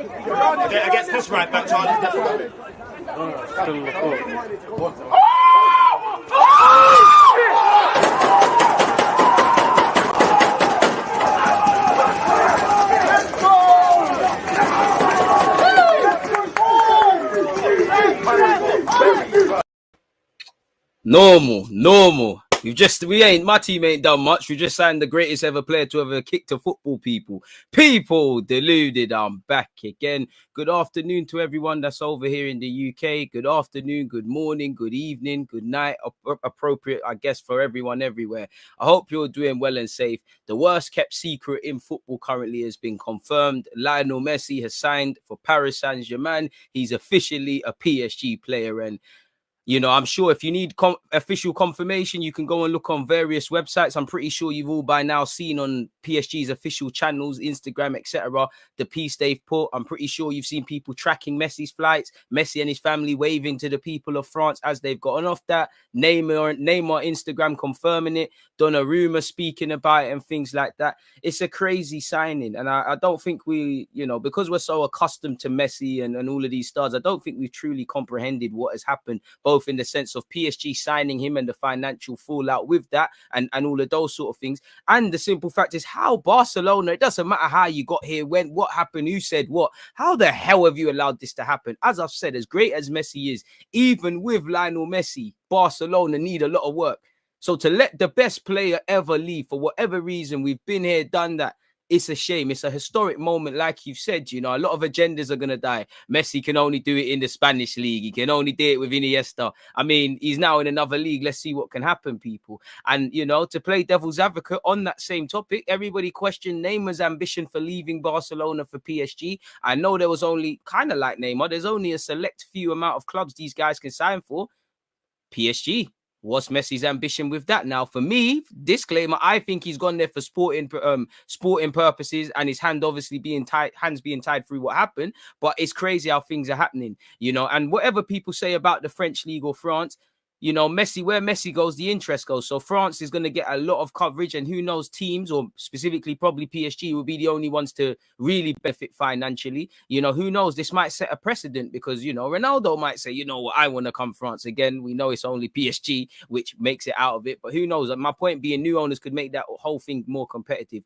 Yeah, against this right back, Charlie. Normal. My team ain't done much. We just signed the greatest ever player to ever kick to football, people. Deluded. I'm back again. Good afternoon to everyone that's over here in the UK. Good afternoon, good morning, good evening, good night. Appropriate, I guess, for everyone everywhere. I hope you're doing well and safe. The worst kept secret in football currently has been confirmed. Lionel Messi has signed for Paris St-Germain. He's officially a PSG player, and you know, I'm sure if you need official confirmation, you can go and look on various websites. I'm pretty sure you've all by now seen on PSG's official channels, Instagram, etc., the piece they've put. I'm pretty sure you've seen people tracking Messi's flights, Messi and his family waving to the people of France as they've gotten off that. Neymar Instagram confirming it. Donnarumma speaking about it and things like that. It's a crazy signing. And I don't think we, you know, because we're so accustomed to Messi and all of these stars, I don't think we've truly comprehended what has happened, both in the sense of PSG signing him and the financial fallout with that and all of those sort of things. And the simple fact is how Barcelona, it doesn't matter how you got here, when, what happened, who said what, how the hell have you allowed this to happen? As I've said, as great as Messi is, even with Lionel Messi, Barcelona need a lot of work. So to let the best player ever leave for whatever reason, we've been here, done that. It's a shame. It's a historic moment, like you've said. You know, a lot of agendas are going to die. Messi can only do it in the Spanish league. He can only do it with Iniesta. I mean, he's now in another league. Let's see what can happen, people. And, you know, to play devil's advocate on that same topic, everybody questioned Neymar's ambition for leaving Barcelona for PSG. I know there was only, kind of like Neymar, there's only a select few amount of clubs these guys can sign for. PSG. What's Messi's ambition with that? Now, for me, disclaimer, I think he's gone there for sporting purposes, and his hands being tied through what happened. But it's crazy how things are happening, you know. And whatever people say about the French league or France, you know, Messi, where Messi goes, the interest goes. So France is going to get a lot of coverage, and who knows, teams, or specifically probably PSG, will be the only ones to really benefit financially. You know, who knows? This might set a precedent because, you know, Ronaldo might say, you know what, I want to come France again. We know it's only PSG, which makes it out of it. But who knows? My point being, new owners could make that whole thing more competitive.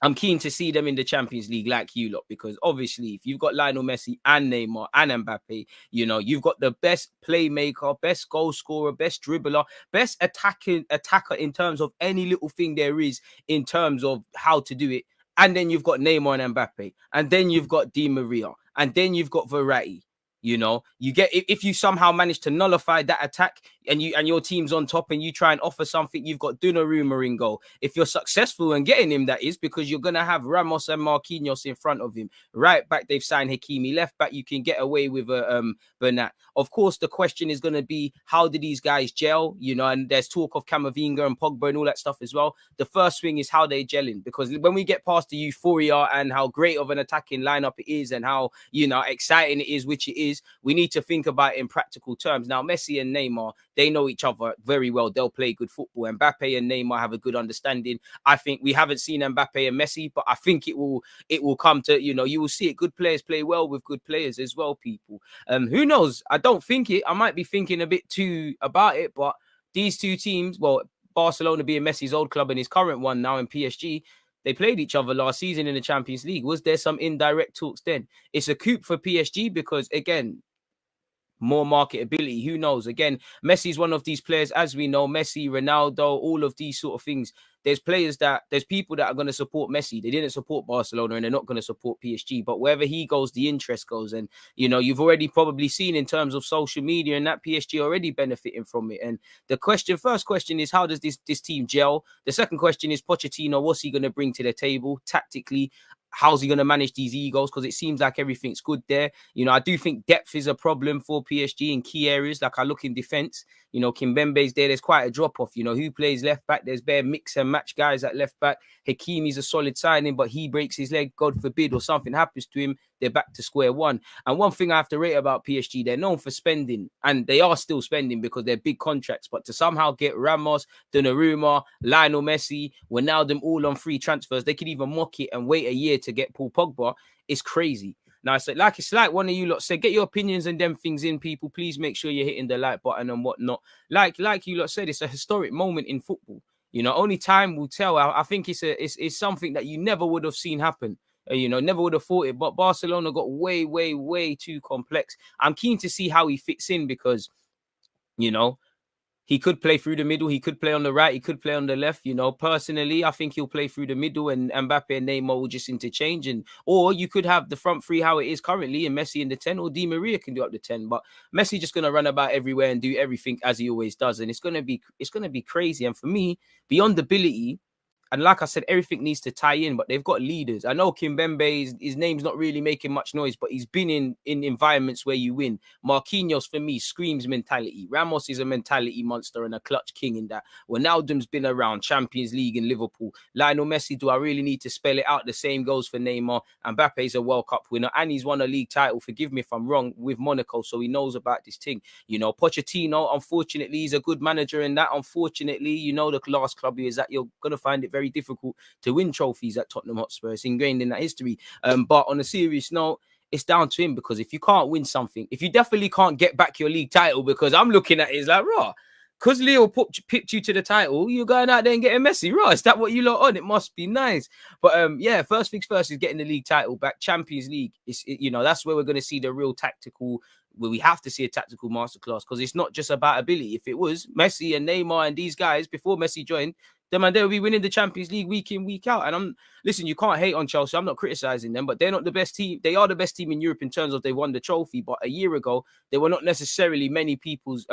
I'm keen to see them in the Champions League like you lot, because obviously if you've got Lionel Messi and Neymar and Mbappe, you know, you've got the best playmaker, best goal scorer, best dribbler, best attacker in terms of any little thing there is in terms of how to do it. And then you've got Neymar and Mbappe, and then you've got Di Maria, and then you've got Verratti. You know, you get, if you somehow manage to nullify that attack and your team's on top and you try and offer something, you've got Donnarumma in goal. If you're successful in getting him, that is, because you're going to have Ramos and Marquinhos in front of him. Right back, they've signed Hakimi. Left back, you can get away with Bernat. Of course, the question is going to be, how do these guys gel? You know, and there's talk of Camavinga and Pogba and all that stuff as well. The first thing is how they gelling, because when we get past the euphoria and how great of an attacking lineup it is and how, you know, exciting it is, which it is, we need to think about it in practical terms. Now, Messi and Neymar, they know each other very well. They'll play good football. Mbappe and Neymar have a good understanding. I think we haven't seen Mbappe and Messi, but I think it will come to, you know, you will see it. Good players play well with good players as well, people. Who knows? I don't think it. I might be thinking a bit too about it, but these two teams, well, Barcelona being Messi's old club and his current one now in PSG, they played each other last season in the Champions League. Was there some indirect talks then? It's a coup for PSG because, again, more marketability. Who knows? Again, Messi's one of these players, as we know, Messi, Ronaldo, all of these sort of things. There's people that are going to support Messi. They didn't support Barcelona and they're not going to support PSG. But wherever he goes, the interest goes. And, you know, you've already probably seen in terms of social media and that PSG already benefiting from it. And the first question is, how does this team gel? The second question is, Pochettino, what's he going to bring to the table tactically? How's he going to manage these egos? Because it seems like everything's good there. You know, I do think depth is a problem for PSG in key areas. Like I look in defense, you know, Kimpembe's there. There's quite a drop-off. You know, who plays left back? There's bare mix and match guys at left back. Hakimi's a solid signing, but he breaks his leg, God forbid, or something happens to him, they're back to square one. And one thing I have to rate about PSG, they're known for spending, and they are still spending because they're big contracts. But to somehow get Ramos, Donnarumma, Lionel Messi, Wijnaldum all on free transfers, they could even mock it and wait a year year to get Paul Pogba is crazy. Now, it's like one of you lot said, get your opinions and them things in, people. Please make sure you're hitting the like button and whatnot. Like you lot said, it's a historic moment in football. You know, only time will tell. I think it's something that you never would have seen happen. You know, never would have thought it. But Barcelona got way, way, way too complex. I'm keen to see how he fits in because, you know, he could play through the middle. He could play on the right. He could play on the left. You know, personally, I think he'll play through the middle and Mbappe and Neymar will just interchange. Or you could have the front three how it is currently and Messi in the 10, or Di Maria can do up the 10. But Messi just going to run about everywhere and do everything as he always does. And it's going to be crazy. And for me, beyond ability, and like I said, everything needs to tie in, but they've got leaders. I know Kimpembe, his name's not really making much noise, but he's been in environments where you win. Marquinhos, for me, screams mentality. Ramos is a mentality monster and a clutch king in that. Wijnaldum's been around Champions League in Liverpool. Lionel Messi, do I really need to spell it out? The same goes for Neymar. Mbappe's a World Cup winner, and he's won a league title, forgive me if I'm wrong, with Monaco, so he knows about this thing. You know, Pochettino, unfortunately, he's a good manager in that. Unfortunately, you know, the last club he is at, you're going to find it very difficult to win trophies at Tottenham Hotspur. It's ingrained in that history. But on a serious note, it's down to him, because if you can't win something, if you definitely can't get back your league title, because I'm looking at it, it's like, raw, because Leo picked you to the title, you're going out there and getting Messi. Raw, is that what you lot on? It must be nice. But yeah, first things first is getting the league title back. Champions League, you know, that's where we're going to see the real tactical, where we have to see a tactical masterclass, because it's not just about ability. If it was Messi and Neymar and these guys before Messi joined, then man, they'll be winning the Champions League week in, week out. And listen, you can't hate on Chelsea. I'm not criticizing them, but they're not the best team. They are the best team in Europe in terms of they won the trophy. But a year ago, they were not necessarily many people's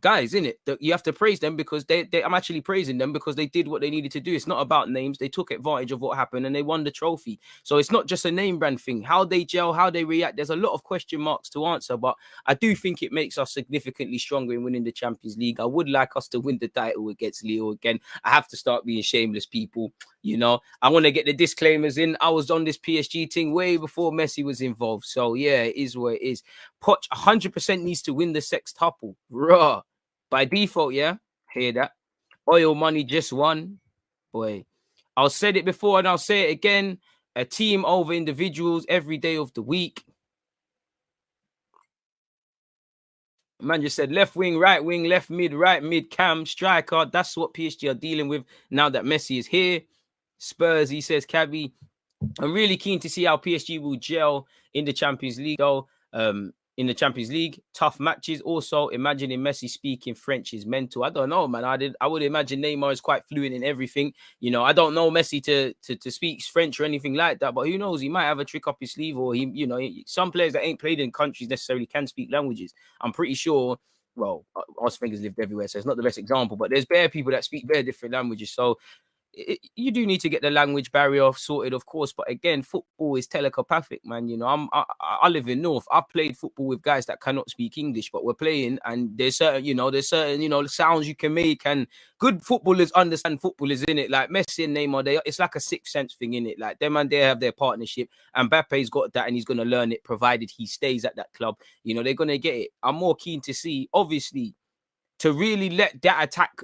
guys, in it, that you have to praise them, because I'm actually praising them because they did what they needed to do. It's not about names. They took advantage of what happened and they won the trophy. So it's not just a name brand thing. How they gel, how they react, there's a lot of question marks to answer, but I do think it makes us significantly stronger in winning the Champions League. I would like us to win the title against Leo again. I have to start being shameless, people. You know, I want to get the disclaimers in. I was on this PSG thing way before Messi was involved. So yeah, it is what it is. Poch 100% needs to win the sextuple. Raw. By default, yeah? Hear that? Oil money just won. Boy, I'll said it before and I'll say it again. A team over individuals every day of the week. Man just said left wing, left mid, right mid, cam, striker. That's what PSG are dealing with now that Messi is here. Spurs, he says, Cabby. I'm really keen to see how PSG will gel in the Champions League, though. In the Champions League, tough matches. Also, imagining Messi speaking French is mental. I don't know, man. I would imagine Neymar is quite fluent in everything. You know, I don't know Messi to speak French or anything like that, but who knows? He might have a trick up his sleeve, or he, you know, some players that ain't played in countries necessarily can speak languages. I'm pretty sure. Well, Arsene Wenger's lived everywhere, so it's not the best example, but there's bare people that speak bare different languages. So you do need to get the language barrier sorted, of course, but again, football is telepathic, man. You know, I live in North. I've played football with guys that cannot speak English, but we're playing, and there's certain sounds you can make, and good footballers understand footballers in it. Like Messi and Neymar, it's like a sixth sense thing in it. Like them and they have their partnership, and Mbappe's got that, and he's gonna learn it provided he stays at that club. You know, they're gonna get it. I'm more keen to see, obviously, to really let that attack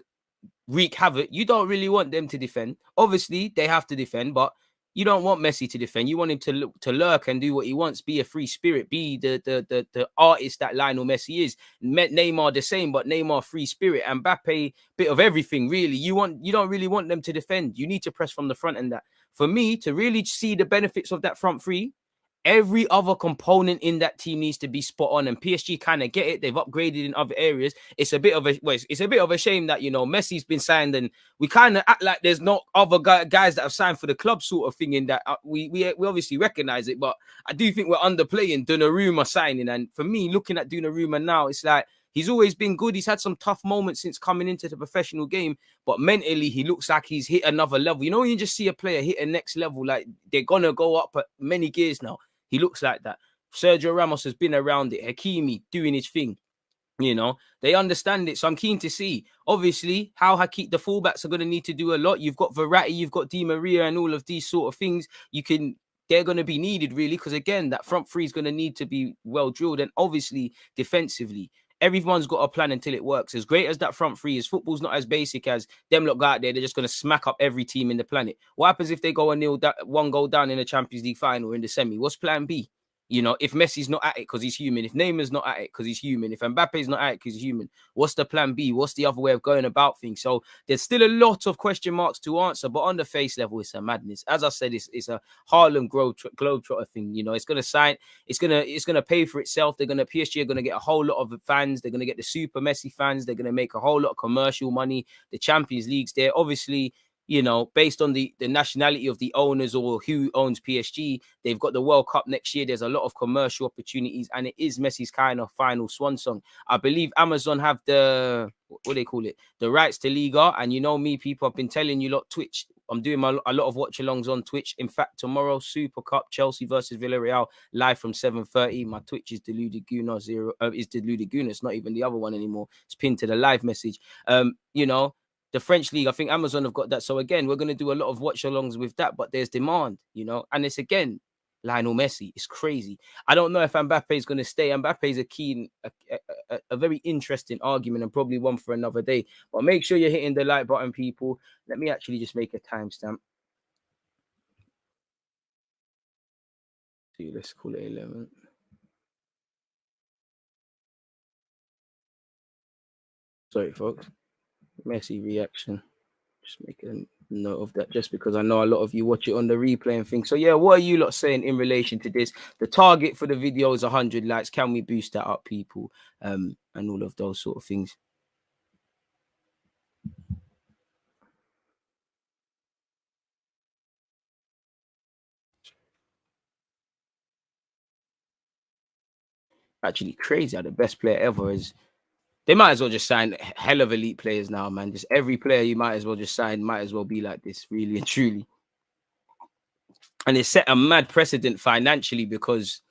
wreak havoc. You don't really want them to defend. Obviously, they have to defend, but you don't want Messi to defend. You want him to lurk and do what he wants, be a free spirit, be the artist that Lionel Messi is. Neymar the same, but Neymar free spirit. And Mbappe, bit of everything, really. You don't really want them to defend. You need to press from the front, and that. For me, to really see the benefits of that front three, every other component in that team needs to be spot on, and PSG kind of get it. They've upgraded in other areas. It's a bit of a shame that, you know, Messi's been signed, and we kind of act like there's not other guys that have signed for the club, sort of thing. In that we obviously recognize it, but I do think we're underplaying Donnarumma signing. And for me, looking at Donnarumma now, it's like he's always been good. He's had some tough moments since coming into the professional game, but mentally he looks like he's hit another level. You know, when you just see a player hit a next level, like they're gonna go up at many gears now. He looks like that. Sergio Ramos has been around it. Hakimi doing his thing. You know, they understand it. So I'm keen to see, obviously, how the fullbacks are going to need to do a lot. You've got Verratti, you've got Di Maria, and all of these sort of things. They're going to be needed, really, because, again, that front three is going to need to be well drilled. And obviously, defensively, Everyone's got a plan until it works. As great as that front three is, football's not as basic as them lot go out there. They're just going to smack up every team in the planet. What happens if they go and nil one goal down in the Champions League final or in the semi? What's plan B? You know, if Messi's not at it because he's human, if Neymar's not at it because he's human, if Mbappe's not at it because he's human, what's the plan B? What's the other way of going about things? So there's still a lot of question marks to answer, but on the face level, it's a madness. As I said, it's a Harlem Globetrotter thing. You know, it's going to sign, it's gonna pay for itself. PSG are gonna get a whole lot of fans. They're gonna get the super Messi fans. They're gonna make a whole lot of commercial money. The Champions League's there, obviously. You know, based on the nationality of the owners or who owns PSG, they've got the World Cup next year. There's a lot of commercial opportunities, and it is Messi's kind of final swan song. I believe Amazon have the, what do they call it? The rights to Liga. And you know me, people, I've been telling you lot, Twitch, I'm doing a lot of watch-alongs on Twitch. In fact, tomorrow, Super Cup, Chelsea versus Villarreal, live from 7:30. My Twitch is Deluded Gooner 0. Is Deluded Gooner. It's not even the other one anymore. It's pinned to the live message. You know, the French league, I think Amazon have got that. So again, we're going to do a lot of watch-alongs with that, but there's demand, you know, and it's again, Lionel Messi. It's crazy. I don't know if Mbappe is going to stay. Mbappe is a very interesting argument and probably one for another day. But make sure you're hitting the like button, people. Let me actually just make a timestamp. Let's call it 11. Sorry, folks. Messi reaction. Just make a note of that, just because I know a lot of you watch it on the replay and things. So yeah, what are you lot saying in relation to this? The target for the video is 100 likes. Can we boost that up, people? And all of those sort of things. Actually, crazy how the best player ever is. They might as well just sign hell of elite players now, man. Just every player you might as well just sign might as well be like this, really and truly. And it set a mad precedent financially, because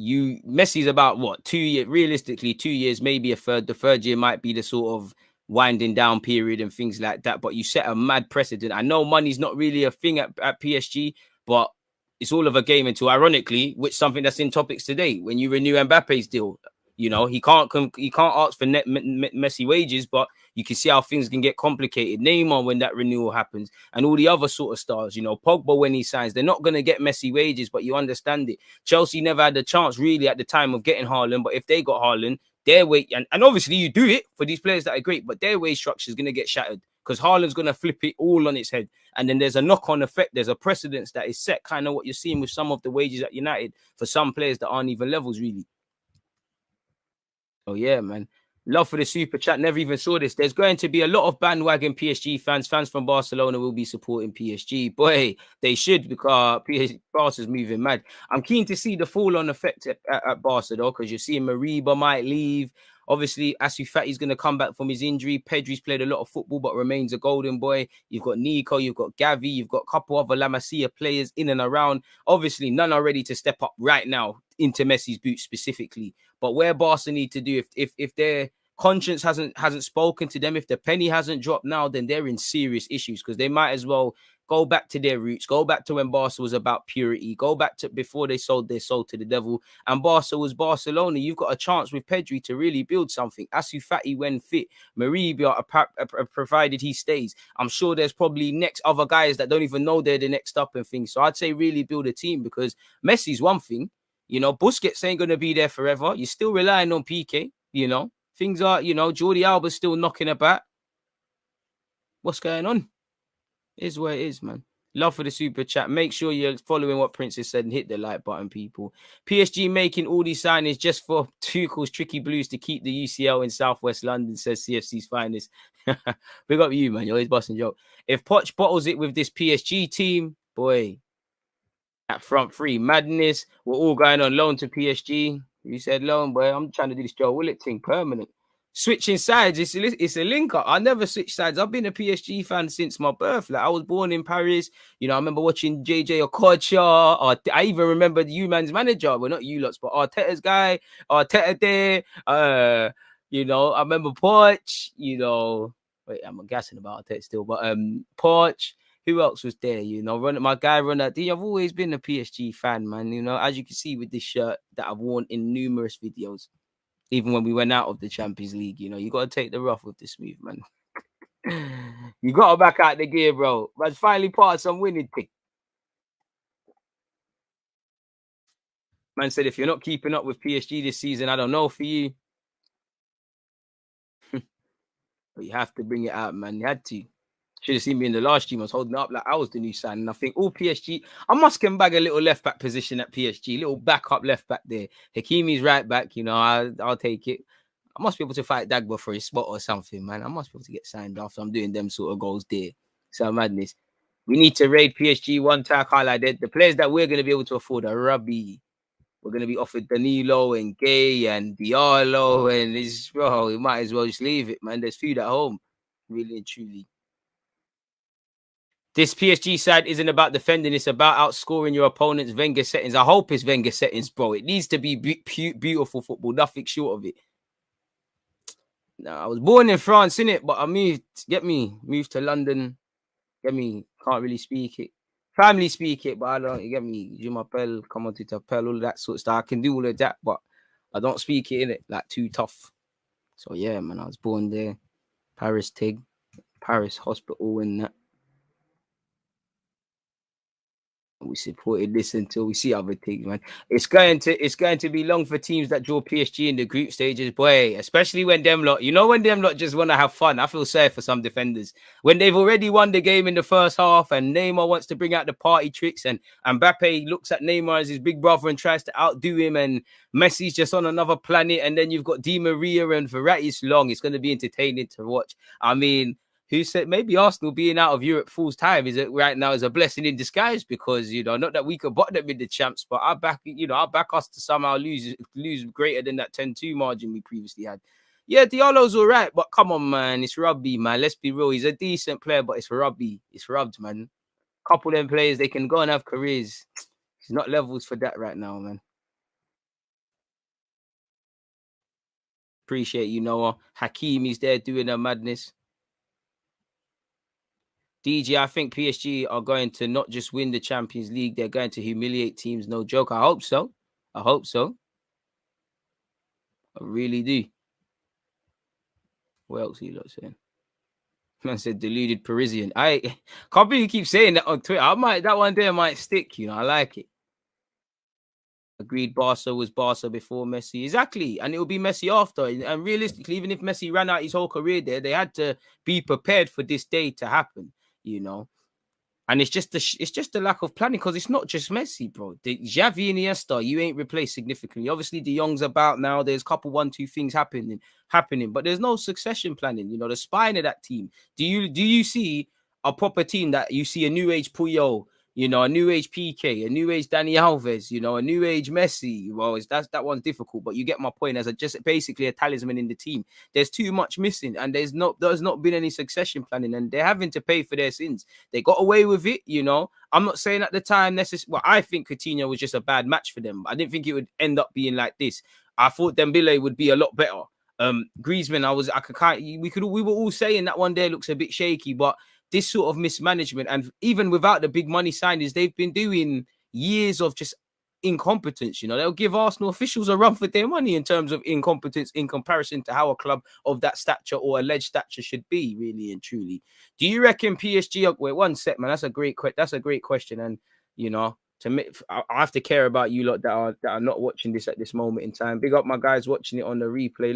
Messi's about what, 2 years, realistically 2 years, maybe a third. The third year might be the sort of winding down period and things like that. But you set a mad precedent. I know money's not really a thing at PSG, but it's all of a game until, ironically, which something that's in topics today, when you renew Mbappe's deal. You know, he can't ask for net Messi wages, but you can see how things can get complicated. Neymar, when that renewal happens, and all the other sort of stars, you know, Pogba, when he signs, they're not going to get Messi wages, but you understand it. Chelsea never had the chance really at the time of getting Haaland, but if they got Haaland, their way, and obviously you do it for these players that are great, but their wage structure is going to get shattered, because Haaland's going to flip it all on its head. And then there's a knock-on effect. There's a precedence that is set, kind of what you're seeing with some of the wages at United for some players that aren't even levels, really. Oh, yeah, man. Love for the super chat. Never even saw this. There's going to be a lot of bandwagon PSG fans. Fans from Barcelona will be supporting PSG. Boy, they should, because Barca's moving mad. I'm keen to see the fall-on effect at Barca, though, because you're seeing Mariba might leave. Obviously, Ansu Fati's going to come back from his injury. Pedri's played a lot of football, but remains a golden boy. You've got Nico, you've got Gavi, you've got a couple other La Masia players in and around. Obviously, none are ready to step up right now into Messi's boots specifically. But where Barca need to do, if their conscience hasn't spoken to them, if the penny hasn't dropped now, then they're in serious issues, because they might as well go back to their roots, go back to when Barca was about purity, go back to before they sold their soul to the devil, and Barca was Barcelona. You've got a chance with Pedri to really build something. Ansu Fati when fit, Mariba, provided he stays. I'm sure there's probably next other guys that don't even know they're the next up and things. So I'd say really build a team, because Messi's one thing, you know, Busquets ain't going to be there forever. You're still relying on PK, you know. Things are, you know, Jordi Alba's still knocking about. What's going on? Is where it is, man. Love for the super chat. Make sure you're following what Princess said and hit the like button, people. PSG making all these signings just for Tuchel's tricky blues to keep the UCL in Southwest London, says CFC's finest. Big up you, man. You're always busting joke. If Poch bottles it with this PSG team, boy, at front three, madness. We're all going on loan to PSG. You said loan, boy. I'm trying to do this Joe Willett thing permanent. Switching sides, it's a link up. I never switched sides. I've been a PSG fan since my birth. Like, I was born in Paris. You know, I remember watching JJ Okocha. Or I even remember the U-Man's manager. Well, not you lots, but Arteta's guy. Arteta there. You know, I remember Poch. You know, wait, I'm gassing about Arteta still, but Poch. Who else was there? You know, my guy Ronaldinho. I've always been a PSG fan, man. You know, as you can see with this shirt that I've worn in numerous videos. Even when we went out of the Champions League, you know, you got to take the rough with the smooth, man. You got to back out the gear, bro. But finally part of some winning thing. Man said, if you're not keeping up with PSG this season, I don't know for you. But you have to bring it out, man. You had to. Should have seen me in the last stream. I was holding up like I was the new sign. And I think all PSG, I must can bag a little left back position at PSG, little backup left back there. Hakimi's right back, you know, I'll take it. I must be able to fight Dagba for his spot or something, man. I must be able to get signed after I'm doing them sort of goals there. So madness. We need to raid PSG one time, highlighted. The players that we're going to be able to afford are Rubby. We're going to be offered Danilo and Gay and Diallo. And it's, bro, we might as well just leave it, man. There's food at home. Really and truly. This PSG side isn't about defending. It's about outscoring your opponent's Wenger settings. I hope it's Wenger settings, bro. It needs to be beautiful football. Nothing short of it. Now, I was born in France, innit? But I moved to London. Get me? Can't really speak it. Family speak it, but I don't, you get me? Je m'appelle, comment tu t'appelles, all of that sort of stuff. I can do all of that, but I don't speak it, innit? Like, too tough. So, yeah, man, I was born there. Paris Hospital and that. We supported this until we see other things, man. It's going to be long for teams that draw PSG in the group stages, boy. Especially when them lot, when them lot just want to have fun. I feel sorry for some defenders when they've already won the game in the first half, and Neymar wants to bring out the party tricks, and Mbappe looks at Neymar as his big brother and tries to outdo him, and Messi's just on another planet, and then you've got Di Maria and Verratti. It's long. It's going to be entertaining to watch. I mean, who said maybe Arsenal being out of Europe full time right now is a blessing in disguise, because not that we could bottom them in the champs, but I back us to somehow lose greater than that 10-2 margin we previously had. Yeah, Diallo's all right, but come on, man, it's rugby, man. Let's be real. He's a decent player, but it's rugby. It's rubbed, man. Couple of them players, they can go and have careers. It's not levels for that right now, man. Appreciate you, Noah. Hakimi's there doing a madness. DG, I think PSG are going to not just win the Champions League, they're going to humiliate teams. No joke. I hope so. I really do. What else are you lot saying? Man said deluded Parisian. I can't believe you keep saying that on Twitter. That one there might stick, I like it. Agreed, Barca was Barca before Messi. Exactly. And it will be Messi after. And realistically, even if Messi ran out his whole career there, they had to be prepared for this day to happen, And it's just the lack of planning, because it's not just Messi, bro. The Xavi and Iniesta, you ain't replaced significantly. Obviously, De Jong's about now. There's a couple 1-2 things happening, but there's no succession planning. The spine of that team. Do you see a proper team that you see a new age Puyol, a new age PK, a new age Dani Alves, a new age Messi? Well, that one's difficult, but you get my point. As just basically a talisman in the team. There's too much missing, and there's not been any succession planning, and they're having to pay for their sins. They got away with it, I'm not saying at the time I think Coutinho was just a bad match for them. I didn't think it would end up being like this. I thought Dembele would be a lot better. Griezmann, we were all saying that one day looks a bit shaky, but this sort of mismanagement, and even without the big money signings, they've been doing years of just incompetence. They'll give Arsenal officials a run for their money in terms of incompetence in comparison to how a club of that stature or alleged stature should be, really and truly. Do you reckon PSG? Wait, one sec, man. That's a great question, and to me, I have to care about you lot that are not watching this at this moment in time. Big up my guys watching it on the replay.